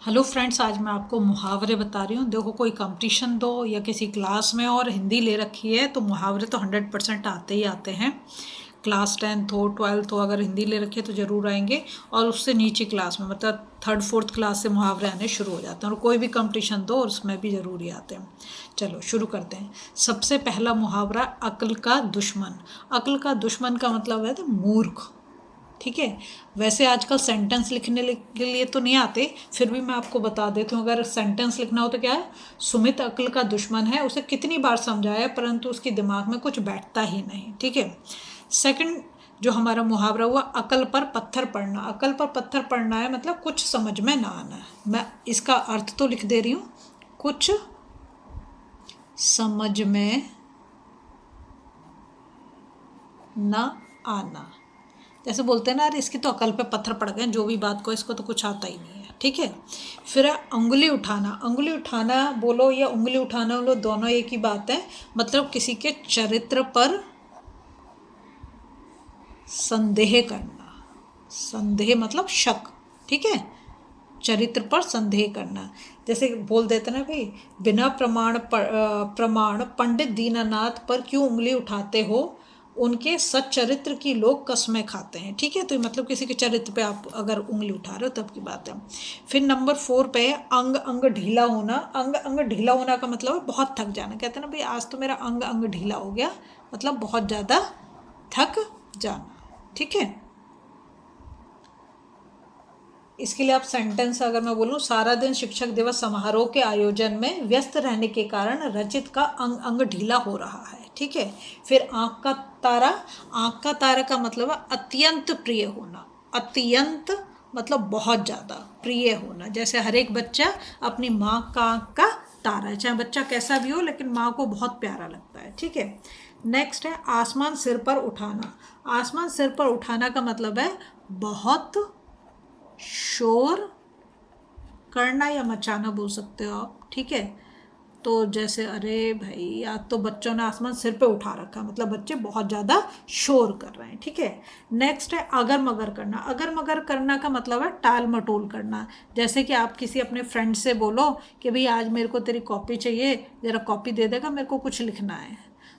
Hello friends, आज मैं आपको मुहावरे बता रही हूँ। देखो, कोई कंपटीशन दो या किसी क्लास में और हिंदी ले रखी है तो मुहावरे तो 100% आते ही आते हैं। क्लास 10th हो 12th हो, अगर हिंदी ले रखी है तो ज़रूर आएंगे। और उससे नीचे क्लास में मतलब 3rd 4th क्लास से मुहावरे आने शुरू हो जाते हैं, और कोई भी कंपटीशन दो और उसमें भी ज़रूरी आते हैं। चलो शुरू करते हैं। सबसे पहला मुहावरा, अक्ल का दुश्मन। अक्ल का दुश्मन का मतलब है तो मूर्ख। ठीक है। वैसे आजकल सेंटेंस लिखने के लिए तो नहीं आते, फिर भी मैं आपको बता देती हूँ। अगर सेंटेंस लिखना हो तो क्या है, सुमित अक्ल का दुश्मन है। उसे कितनी बार समझाया परंतु उसके दिमाग में कुछ बैठता ही नहीं। ठीक है। सेकंड जो हमारा मुहावरा हुआ, अकल पर पत्थर पड़ना। अकल पर पत्थर पड़ना है मतलब कुछ समझ में ना आना। मैं इसका अर्थ तो लिख दे रही हूँ, कुछ समझ में ना आना। जैसे बोलते हैं ना, अरे इसकी तो अकल पे पत्थर पड़ गए, जो भी बात को, इसको तो कुछ आता ही नहीं है। ठीक है। फिर है उंगली उठाना। उंगली उठाना बोलो या उंगली उठाना बोलो, दोनों एक ही बात है। मतलब किसी के चरित्र पर संदेह करना। संदेह मतलब शक। ठीक है। चरित्र पर संदेह करना। जैसे बोल देते ना भाई, बिना प्रमाण पंडित दीनानाथ पर क्यों उंगली उठाते हो, उनके सच्चरित्र की लोग कस्में खाते हैं। ठीक है। तो मतलब किसी के चरित्र पे आप अगर उंगली उठा रहे हो तब की बात है। फिर नंबर 4 पे है अंग अंग ढीला होना। अंग अंग ढीला होना का मतलब है बहुत थक जाना। कहते हैं ना भाई, आज तो मेरा अंग अंग ढीला हो गया, मतलब बहुत ज़्यादा थक जाना। ठीक है। इसके लिए आप सेंटेंस अगर मैं बोलूँ, सारा दिन शिक्षक दिवस समारोह के आयोजन में व्यस्त रहने के कारण रचित का अंग अंग ढीला हो रहा है। ठीक है। फिर आँख का तारा। आँख का तारा का मतलब है अत्यंत प्रिय होना। अत्यंत मतलब बहुत ज़्यादा प्रिय होना। जैसे हर एक बच्चा अपनी माँ का आँख का तारा है, चाहे बच्चा कैसा भी हो लेकिन माँ को बहुत प्यारा लगता है। ठीक है। नेक्स्ट है आसमान सिर पर उठाना। आसमान सिर पर उठाना का मतलब है बहुत शोर करना या मचाना बोल सकते हो आप। ठीक है। तो जैसे अरे भाई, आज तो बच्चों ने आसमान सिर पे उठा रखा, मतलब बच्चे बहुत ज़्यादा शोर कर रहे हैं। ठीक है। नेक्स्ट है अगर मगर करना। अगर मगर करना का मतलब है टाल मटोल करना। जैसे कि आप किसी अपने फ्रेंड से बोलो कि भाई आज मेरे को तेरी कॉपी चाहिए, ज़रा कॉपी दे देगा, मेरे को कुछ लिखना है।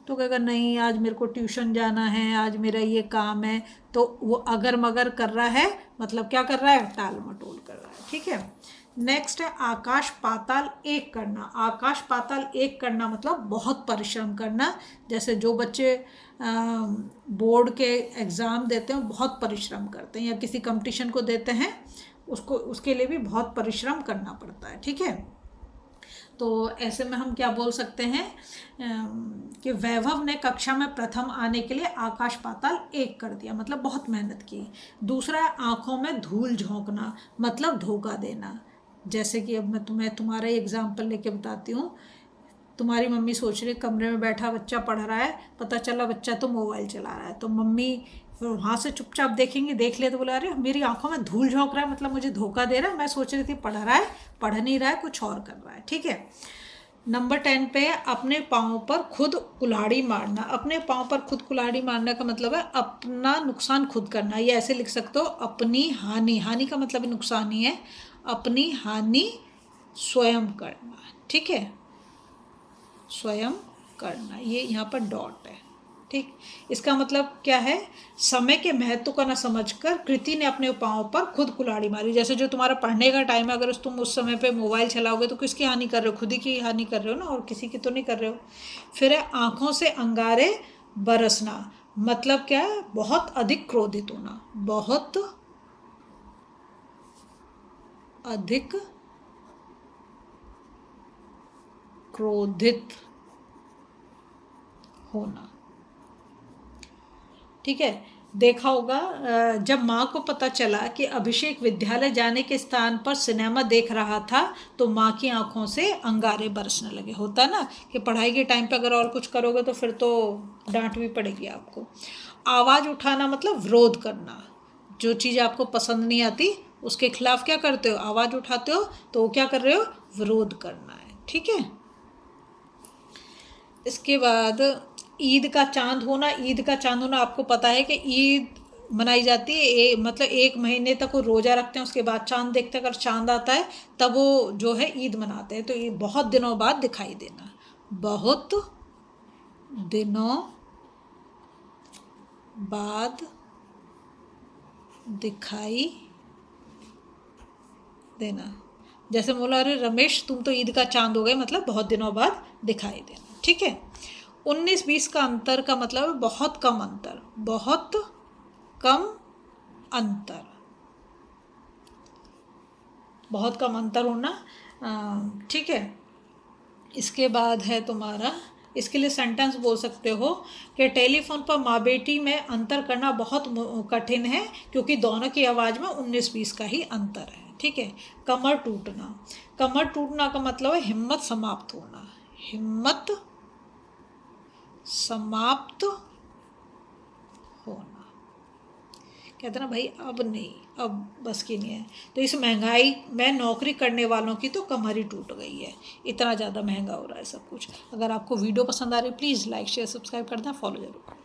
तो कहेगा नहीं, आज मेरे को ट्यूशन जाना है, आज मेरा ये काम है। तो वो अगर मगर कर रहा है, मतलब क्या कर रहा है, टाल मटोल कर रहा है। ठीक है। नेक्स्ट है आकाश पाताल एक करना। आकाश पाताल एक करना मतलब बहुत परिश्रम करना। जैसे जो बच्चे बोर्ड के एग्ज़ाम देते हैं बहुत परिश्रम करते हैं, या किसी कंपटीशन को देते हैं, उसको उसके लिए भी बहुत परिश्रम करना पड़ता है। ठीक है। तो ऐसे में हम क्या बोल सकते हैं कि वैभव ने कक्षा में प्रथम आने के लिए आकाश पाताल एक कर दिया, मतलब बहुत मेहनत की। दूसरा है आंखों में धूल झोंकना, मतलब धोखा देना। जैसे कि अब मैं तुम्हें तुम्हारा ही एग्जाम्पल लेके बताती हूँ। तुम्हारी मम्मी सोच रही कमरे में बैठा बच्चा पढ़ रहा है, पता चला बच्चा तो मोबाइल चला रहा है, तो मम्मी फिर वहाँ से चुपचाप देखेंगे, देख लिया तो बोला अरे मेरी आंखों में धूल झोंक रहा है, मतलब मुझे धोखा दे रहा है, मैं सोच रही थी पढ़ रहा है, पढ़ नहीं रहा है, कुछ और कर रहा है। ठीक है। नंबर 10 पे अपने पाँव पर खुद कुल्हाड़ी मारना। अपने पाँव पर खुद कुल्हाड़ी मारने का मतलब है अपना नुकसान खुद करना। ये ऐसे लिख सकते हो, अपनी हानि। हानि का मतलब नुकसान ही है, अपनी हानि स्वयं करना। ठीक है। स्वयं करना, ये यहाँ पर डॉट है। ठीक। इसका मतलब क्या है, समय के महत्व का ना समझकर कृति ने अपने पाँव पर खुद कुल्हाड़ी मारी। जैसे जो तुम्हारा पढ़ने का टाइम है, अगर तुम उस समय पे मोबाइल चलाओगे तो किसकी हानि कर रहे हो, खुद ही की हानि कर रहे हो ना, और किसी की तो नहीं कर रहे हो। फिर है आँखों से अंगारे बरसना। मतलब क्या है, बहुत अधिक क्रोधित होना। बहुत अधिक क्रोधित होना। ठीक है। देखा होगा जब माँ को पता चला कि अभिषेक विद्यालय जाने के स्थान पर सिनेमा देख रहा था तो माँ की आंखों से अंगारे बरसने लगे। होता ना कि पढ़ाई के टाइम पे अगर और कुछ करोगे तो फिर तो डांट भी पड़ेगी आपको। आवाज़ उठाना मतलब विरोध करना। जो चीज़ आपको पसंद नहीं आती उसके खिलाफ क्या करते हो, आवाज़ उठाते हो, तो क्या कर रहे हो, विरोध करना है। ठीक है। इसके बाद ईद का चांद होना। ईद का चांद होना आपको पता है कि ईद मनाई जाती है। मतलब 1 महीने तक वो रोज़ा रखते हैं, उसके बाद चांद देखते हैं, अगर चांद आता है तब वो जो है ईद मनाते हैं। तो ये बहुत दिनों बाद दिखाई देना, बहुत दिनों बाद दिखाई देना। जैसे बोला, अरे रमेश तुम तो ईद का चांद हो गए, मतलब बहुत दिनों बाद दिखाई देना। ठीक है। 19-20 का अंतर का मतलब है बहुत कम अंतर, बहुत कम अंतर, बहुत कम अंतर होना। ठीक है। इसके बाद है तुम्हारा, इसके लिए सेंटेंस बोल सकते हो कि टेलीफोन पर माँ बेटी में अंतर करना बहुत कठिन है, क्योंकि दोनों की आवाज़ में 19-20 का ही अंतर है। ठीक है। कमर टूटना, कमर टूटना का मतलब है हिम्मत समाप्त होना, हिम्मत समाप्त होना। कहते ना भाई अब नहीं, अब बस की नहीं है। तो इस महंगाई में नौकरी करने वालों की तो कमर ही टूट गई है, इतना ज़्यादा महंगा हो रहा है सब कुछ। अगर आपको वीडियो पसंद आ रही है प्लीज़ लाइक शेयर सब्सक्राइब करना, फॉलो जरूर।